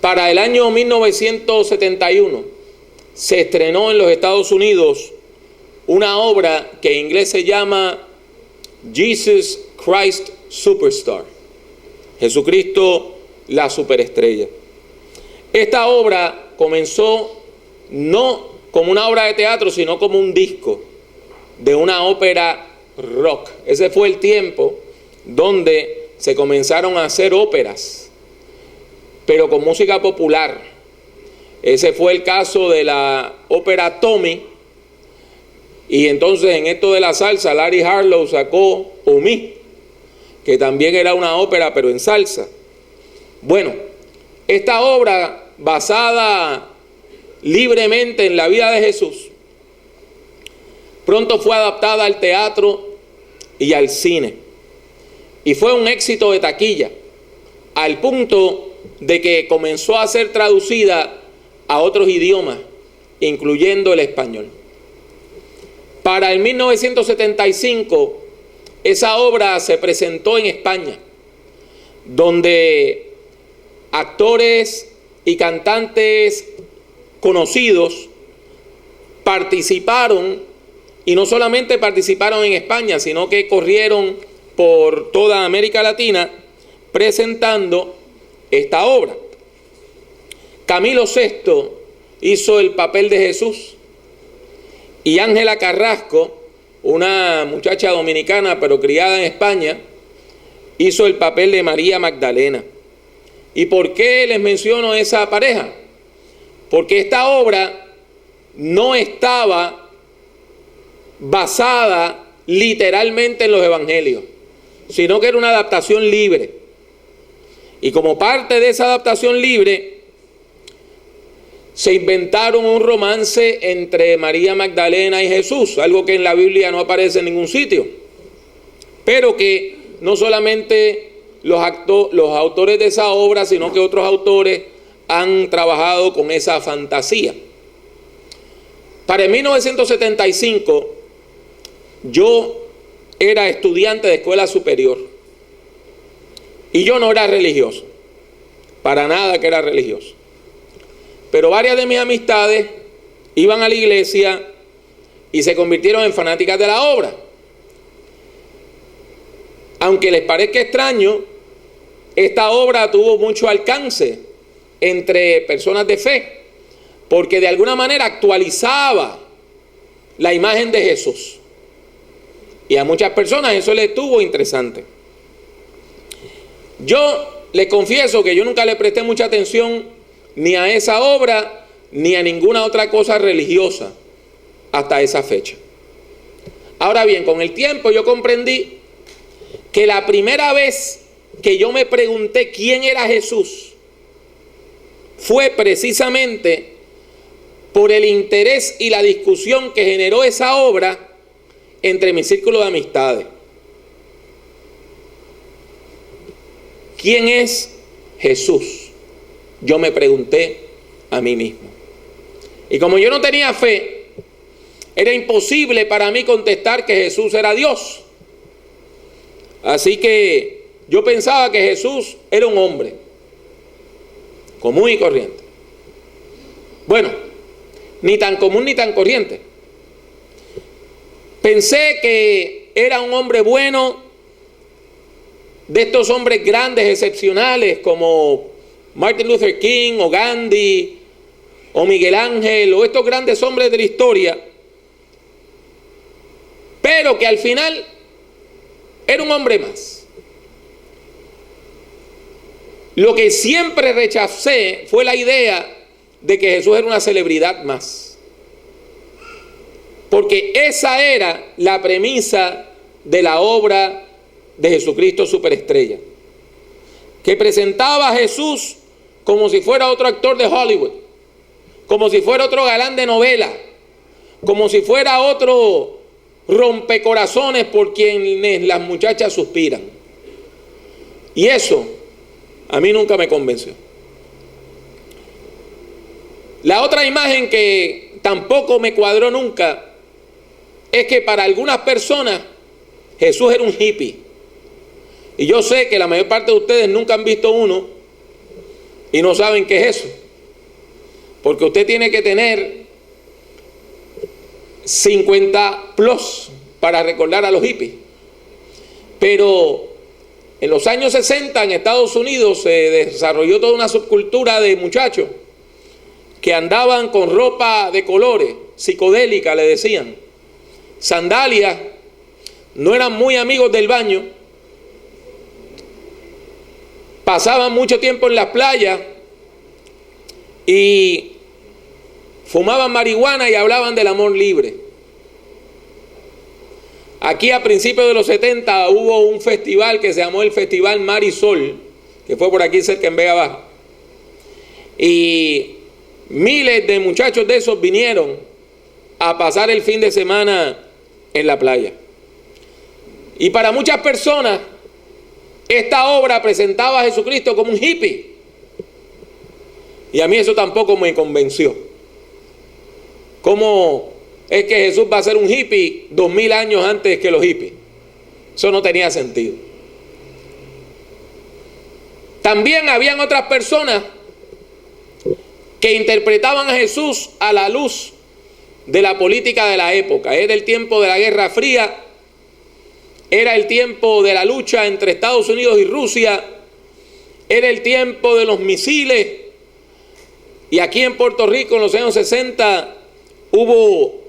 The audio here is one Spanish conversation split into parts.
Para el año 1971 se estrenó en los Estados Unidos una obra que en inglés se llama Jesus Christ Superstar, Jesucristo la superestrella. Esta obra comenzó no como una obra de teatro, sino como un disco de una ópera rock. Ese fue el tiempo donde se comenzaron a hacer óperas, pero con música popular. Ese fue el caso de la ópera Tommy, y entonces en esto de la salsa, Larry Harlow sacó Omi, que también era una ópera pero en salsa. Bueno, esta obra basada libremente en la vida de Jesús, pronto fue adaptada al teatro y al cine, y fue un éxito de taquilla, al punto de que comenzó a ser traducida a otros idiomas, incluyendo el español. Para el 1975, esa obra se presentó en España, donde actores y cantantes conocidos participaron, y no solamente participaron en España, sino que corrieron por toda América Latina presentando esta obra. Camilo VI hizo el papel de Jesús, y Ángela Carrasco, una muchacha dominicana pero criada en España, hizo el papel de María Magdalena. ¿Y por qué les menciono esa pareja? Porque esta obra no estaba basada literalmente en los evangelios, sino que era una adaptación libre. Y como parte de esa adaptación libre, se inventaron un romance entre María Magdalena y Jesús, algo que en la Biblia no aparece en ningún sitio, pero que no solamente los autores de esa obra, sino que otros autores han trabajado con esa fantasía. Para el 1975, yo era estudiante de escuela superior, y yo no era religioso, para nada que era religioso. Pero varias de mis amistades iban a la iglesia y se convirtieron en fanáticas de la obra. Aunque les parezca extraño, esta obra tuvo mucho alcance entre personas de fe, porque de alguna manera actualizaba la imagen de Jesús. Y a muchas personas eso les estuvo interesante. Yo les confieso que yo nunca le presté mucha atención ni a esa obra, ni a ninguna otra cosa religiosa hasta esa fecha. Ahora bien, con el tiempo yo comprendí que la primera vez que yo me pregunté quién era Jesús fue precisamente por el interés y la discusión que generó esa obra entre mi círculo de amistades. ¿Quién es Jesús? Yo me pregunté a mí mismo. Y como yo no tenía fe, era imposible para mí contestar que Jesús era Dios. Así que yo pensaba que Jesús era un hombre común y corriente. Bueno, ni tan común ni tan corriente. Pensé que era un hombre bueno, de estos hombres grandes, excepcionales, como Martin Luther King o Gandhi o Miguel Ángel o estos grandes hombres de la historia, pero que al final era un hombre más. Lo que siempre rechacé fue la idea de que Jesús era una celebridad más, porque esa era la premisa de la obra de Jesucristo Superestrella, que presentaba a Jesús como si fuera otro actor de Hollywood, como si fuera otro galán de novela, como si fuera otro rompecorazones por quienes las muchachas suspiran. Y eso a mí nunca me convenció. La otra imagen que tampoco me cuadró nunca es que para algunas personas Jesús era un hippie. Y yo sé que la mayor parte de ustedes nunca han visto uno, y no saben qué es eso. Porque usted tiene que tener 50 plus para recordar a los hippies. Pero en los años 60 en Estados Unidos se desarrolló toda una subcultura de muchachos que andaban con ropa de colores, psicodélica le decían, sandalias, no eran muy amigos del baño, pasaban mucho tiempo en las playas y fumaban marihuana y hablaban del amor libre. Aquí a principios de los 70 hubo un festival que se llamó el Festival Mar y Sol, que fue por aquí cerca en Vega Baja. Y miles de muchachos de esos vinieron a pasar el fin de semana en la playa. Y para muchas personas, esta obra presentaba a Jesucristo como un hippie. Y a mí eso tampoco me convenció. ¿Cómo es que Jesús va a ser un hippie 2000 años antes que los hippies? Eso no tenía sentido. También habían otras personas que interpretaban a Jesús a la luz de la política de la época. Era el tiempo de la Guerra Fría, era el tiempo de la lucha entre Estados Unidos y Rusia, era el tiempo de los misiles, y aquí en Puerto Rico en los años 60 hubo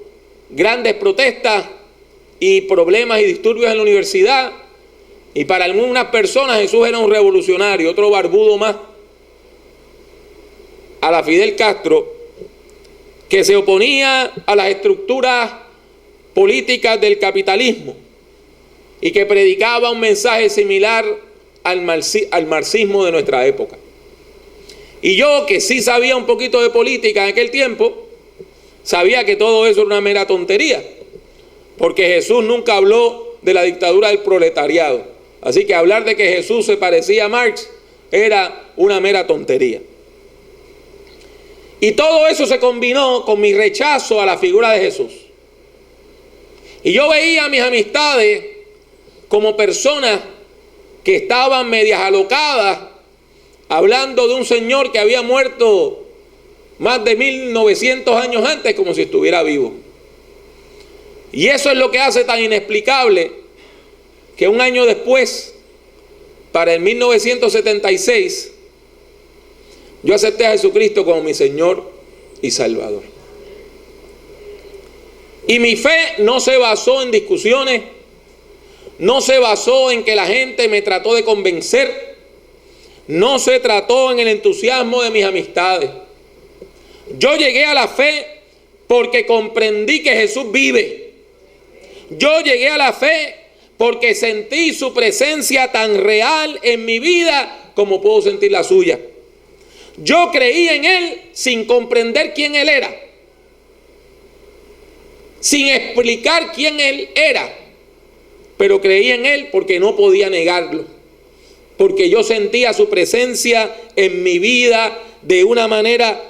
grandes protestas y problemas y disturbios en la universidad, y para algunas personas Jesús era un revolucionario, otro barbudo más a la Fidel Castro, que se oponía a las estructuras políticas del capitalismo y que predicaba un mensaje similar al marxismo de nuestra época. Y yo, que sí sabía un poquito de política en aquel tiempo, sabía que todo eso era una mera tontería, porque Jesús nunca habló de la dictadura del proletariado. Así que hablar de que Jesús se parecía a Marx era una mera tontería. Y todo eso se combinó con mi rechazo a la figura de Jesús. Y yo veía a mis amistades como personas que estaban medias alocadas, hablando de un señor que había muerto más de 1900 años antes, como si estuviera vivo. Y eso es lo que hace tan inexplicable que un año después, para el 1976, yo acepté a Jesucristo como mi Señor y Salvador. Y mi fe no se basó en discusiones, no se basó en que la gente me trató de convencer, no se trató en el entusiasmo de mis amistades. Yo llegué a la fe porque comprendí que Jesús vive. Yo llegué a la fe porque sentí su presencia tan real en mi vida como puedo sentir la suya. Yo creí en Él sin comprender quién Él era, sin explicar quién Él era, pero creí en Él porque no podía negarlo, porque yo sentía su presencia en mi vida de una manera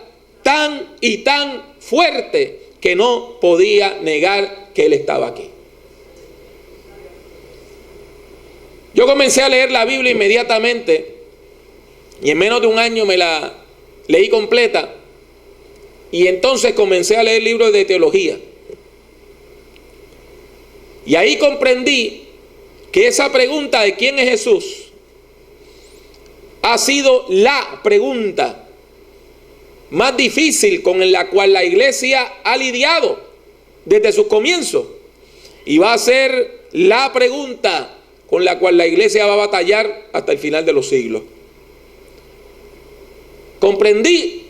tan y tan fuerte que no podía negar que Él estaba aquí. Yo comencé a leer la Biblia inmediatamente y en menos de un año me la leí completa, y entonces comencé a leer libros de teología. Y ahí comprendí que esa pregunta de quién es Jesús ha sido la pregunta más difícil con la cual la iglesia ha lidiado desde sus comienzos, y va a ser la pregunta con la cual la iglesia va a batallar hasta el final de los siglos. Comprendí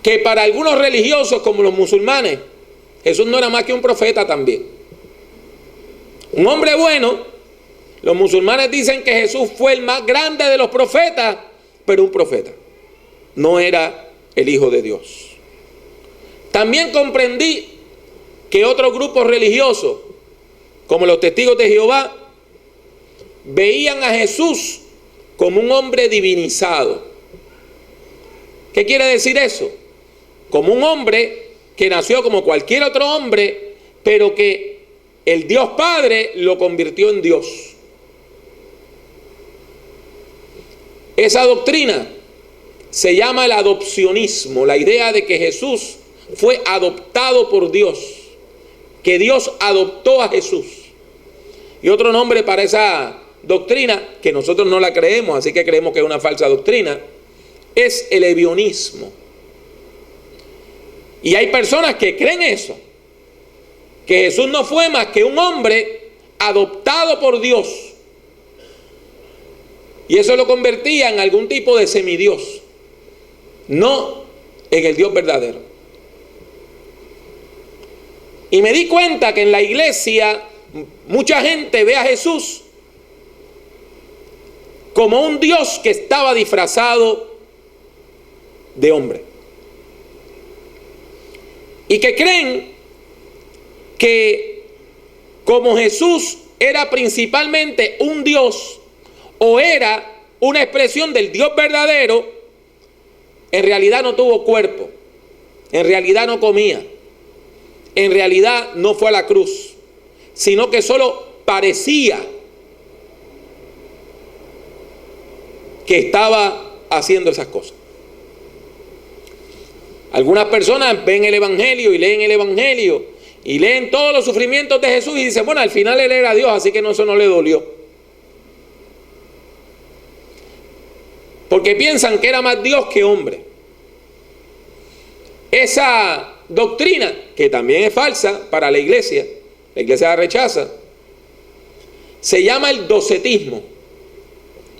que para algunos religiosos como los musulmanes, Jesús no era más que un profeta también. Un hombre bueno. Los musulmanes dicen que Jesús fue el más grande de los profetas, pero un profeta. No era el Hijo de Dios. También comprendí que otros grupos religiosos, como los Testigos de Jehová, veían a Jesús como un hombre divinizado. ¿Qué quiere decir eso? Como un hombre que nació como cualquier otro hombre, pero que el Dios Padre lo convirtió en Dios. Esa doctrina se llama el adopcionismo, la idea de que Jesús fue adoptado por Dios, que Dios adoptó a Jesús. Y otro nombre para esa doctrina, que nosotros no la creemos, así que creemos que es una falsa doctrina, es el ebionismo. Y hay personas que creen eso, que Jesús no fue más que un hombre adoptado por Dios. Y eso lo convertía en algún tipo de semidios, no en el Dios verdadero. Y me di cuenta que en la iglesia mucha gente ve a Jesús como un Dios que estaba disfrazado de hombre. Y que creen que como Jesús era principalmente un Dios o era una expresión del Dios verdadero, en realidad no tuvo cuerpo, en realidad no comía, en realidad no fue a la cruz, sino que solo parecía que estaba haciendo esas cosas. Algunas personas ven el Evangelio y leen el Evangelio y leen todos los sufrimientos de Jesús y dicen, bueno, al final él era Dios, así que eso no le dolió. Porque piensan que era más Dios que hombre. Esa doctrina, que también es falsa para la iglesia la rechaza, se llama el docetismo.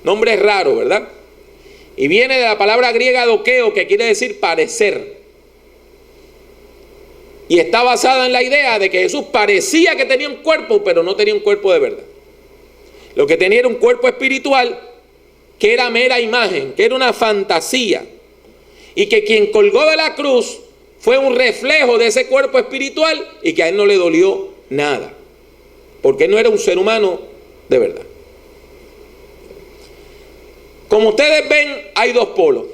Nombre raro, ¿verdad? Y viene de la palabra griega dokeo, que quiere decir parecer. Y está basada en la idea de que Jesús parecía que tenía un cuerpo, pero no tenía un cuerpo de verdad. Lo que tenía era un cuerpo espiritual, que era mera imagen, que era una fantasía. Y que quien colgó de la cruz fue un reflejo de ese cuerpo espiritual y que a él no le dolió nada. Porque él no era un ser humano de verdad. Como ustedes ven, hay dos polos.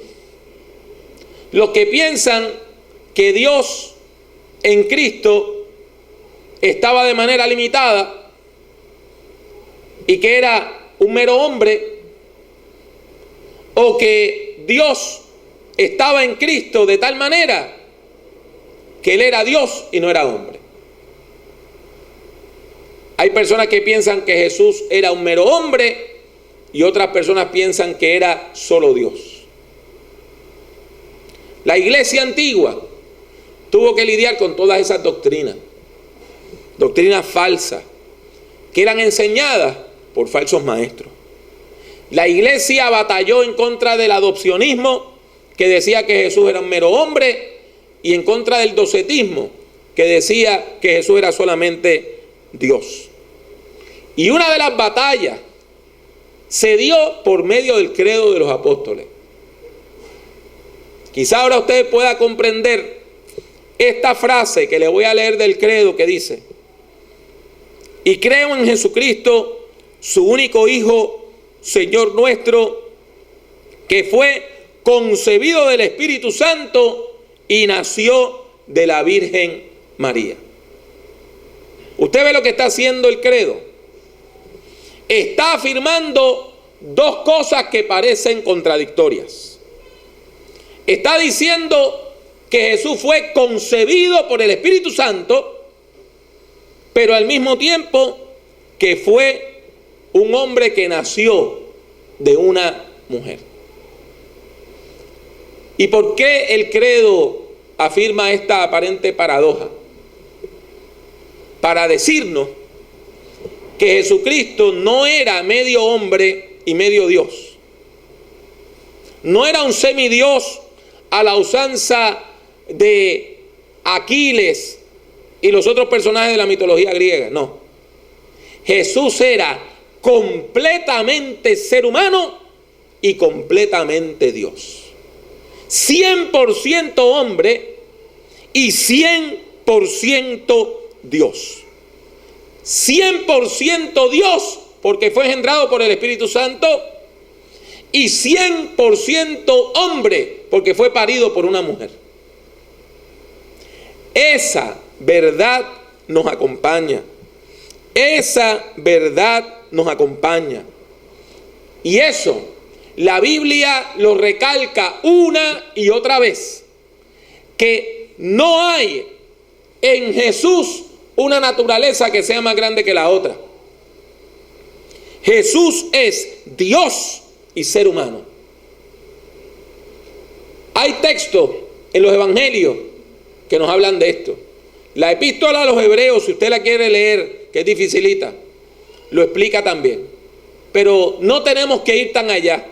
Los que piensan que Dios en Cristo estaba de manera limitada y que era un mero hombre, o que Dios estaba en Cristo de tal manera que Él era Dios y no era hombre. Hay personas que piensan que Jesús era un mero hombre y otras personas piensan que era solo Dios. La iglesia antigua tuvo que lidiar con todas esas doctrinas falsas que eran enseñadas por falsos maestros. La iglesia batalló en contra del adopcionismo, que decía que Jesús era un mero hombre, y en contra del docetismo, que decía que Jesús era solamente Dios. Y una de las batallas se dio por medio del credo de los apóstoles. Quizá ahora usted pueda comprender esta frase que le voy a leer del credo, que dice: y creo en Jesucristo, su único Hijo, Señor nuestro, que fue concebido del Espíritu Santo y nació de la Virgen María. ¿Usted ve lo que está haciendo el credo? Está afirmando dos cosas que parecen contradictorias. Está diciendo que Jesús fue concebido por el Espíritu Santo, pero al mismo tiempo que fue un hombre que nació de una mujer. ¿Y por qué el credo afirma esta aparente paradoja? Para decirnos que Jesucristo no era medio hombre y medio Dios. No era un semidios a la usanza de Aquiles y los otros personajes de la mitología griega, no. Jesús era completamente ser humano y completamente Dios. 100% hombre y 100% Dios. 100% Dios porque fue engendrado por el Espíritu Santo, y 100% hombre porque fue parido por una mujer. Esa verdad nos acompaña. Esa verdad nos acompaña. Y eso la Biblia lo recalca una y otra vez, que no hay en Jesús una naturaleza que sea más grande que la otra. Jesús es Dios y ser humano. Hay textos en los evangelios que nos hablan de esto. La epístola a los hebreos, si usted la quiere leer, que es dificilita, lo explica también. Pero no tenemos que ir tan allá.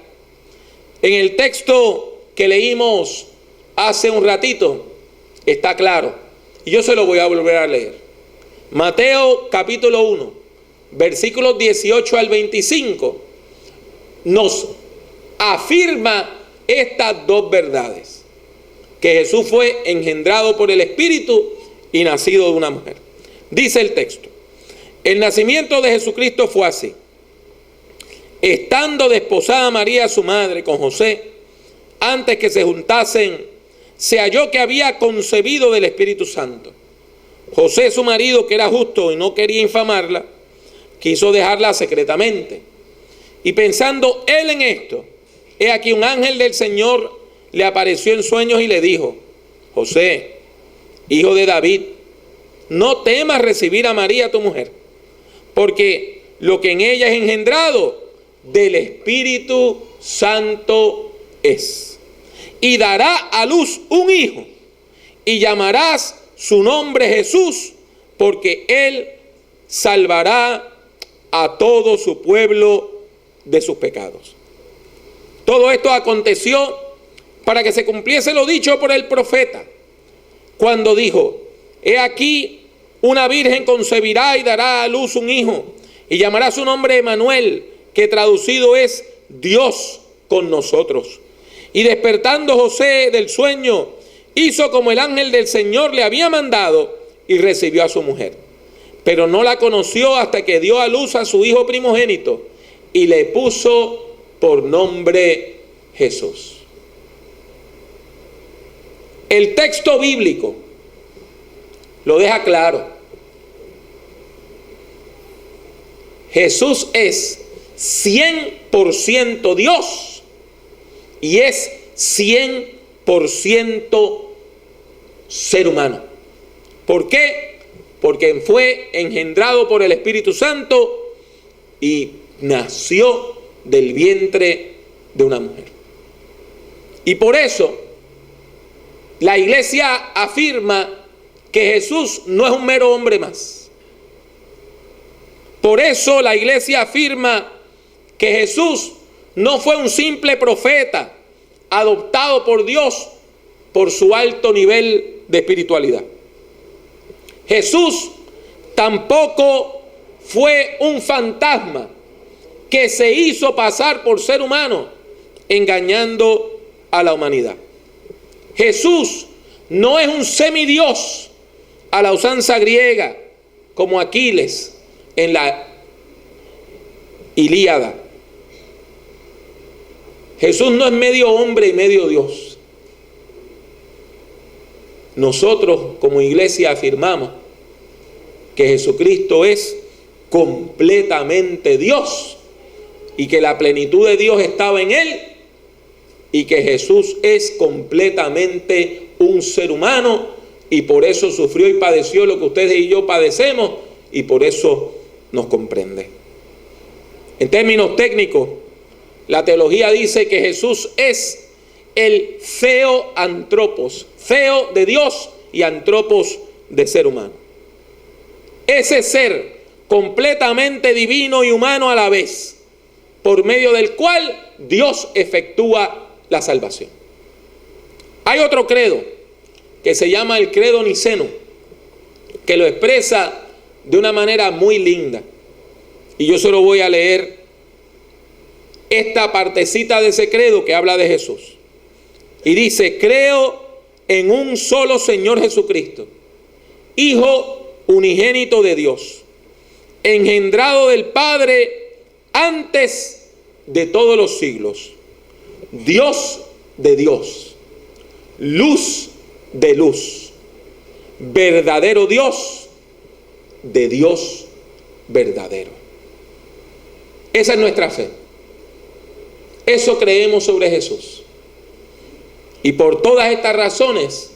En el texto que leímos hace un ratito está claro. Y yo se lo voy a volver a leer. Mateo capítulo 1, versículos 18 al 25, nos afirma estas dos verdades. Que Jesús fue engendrado por el Espíritu y nacido de una mujer. Dice el texto: el nacimiento de Jesucristo fue así. Estando desposada María su madre con José, antes que se juntasen, se halló que había concebido del Espíritu Santo. José, su marido, que era justo y no quería infamarla, quiso dejarla secretamente. Y pensando él en esto, he aquí un ángel del Señor le apareció en sueños y le dijo: José, hijo de David, no temas recibir a María tu mujer, porque lo que en ella es engendrado del Espíritu Santo es. Y dará a luz un hijo, y llamarás su nombre Jesús, porque él salvará a todo su pueblo de sus pecados. Todo esto aconteció para que se cumpliese lo dicho por el profeta, cuando dijo: he aquí una virgen concebirá y dará a luz un hijo, y llamará su nombre Emmanuel, que traducido es Dios con nosotros. Y despertando José del sueño, hizo como el ángel del Señor le había mandado, y recibió a su mujer. Pero no la conoció hasta que dio a luz a su hijo primogénito, y le puso por nombre Jesús. El texto bíblico lo deja claro. Jesús es 100% Dios y es 100% ser humano. ¿Por qué? Porque fue engendrado por el Espíritu Santo y nació del vientre de una mujer. Y por eso la iglesia afirma que Jesús no es un mero hombre más. Por eso la iglesia afirma que Jesús no fue un simple profeta adoptado por Dios por su alto nivel de espiritualidad. Jesús tampoco fue un fantasma que se hizo pasar por ser humano engañando a la humanidad. Jesús no es un semidios a la usanza griega como Aquiles en la Ilíada. Jesús no es medio hombre y medio Dios. Nosotros como iglesia afirmamos que Jesucristo es completamente Dios y que la plenitud de Dios estaba en él y que Jesús es completamente un ser humano y por eso sufrió y padeció lo que ustedes y yo padecemos y por eso nos comprende. En términos técnicos, la teología dice que Jesús es el theoantropos, theo de Dios y antropos de ser humano. Ese ser completamente divino y humano a la vez, por medio del cual Dios efectúa la salvación. Hay otro credo que se llama el credo niceno, que lo expresa de una manera muy linda. Y yo se lo voy a leer esta partecita de ese credo que habla de Jesús. Y dice: creo en un solo Señor Jesucristo, Hijo unigénito de Dios, engendrado del Padre antes de todos los siglos, Dios de Dios, luz de luz, verdadero Dios de Dios verdadero. Esa es nuestra fe. Eso creemos sobre Jesús. Y por todas estas razones,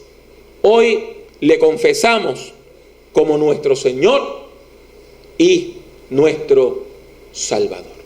hoy le confesamos como nuestro Señor y nuestro Salvador.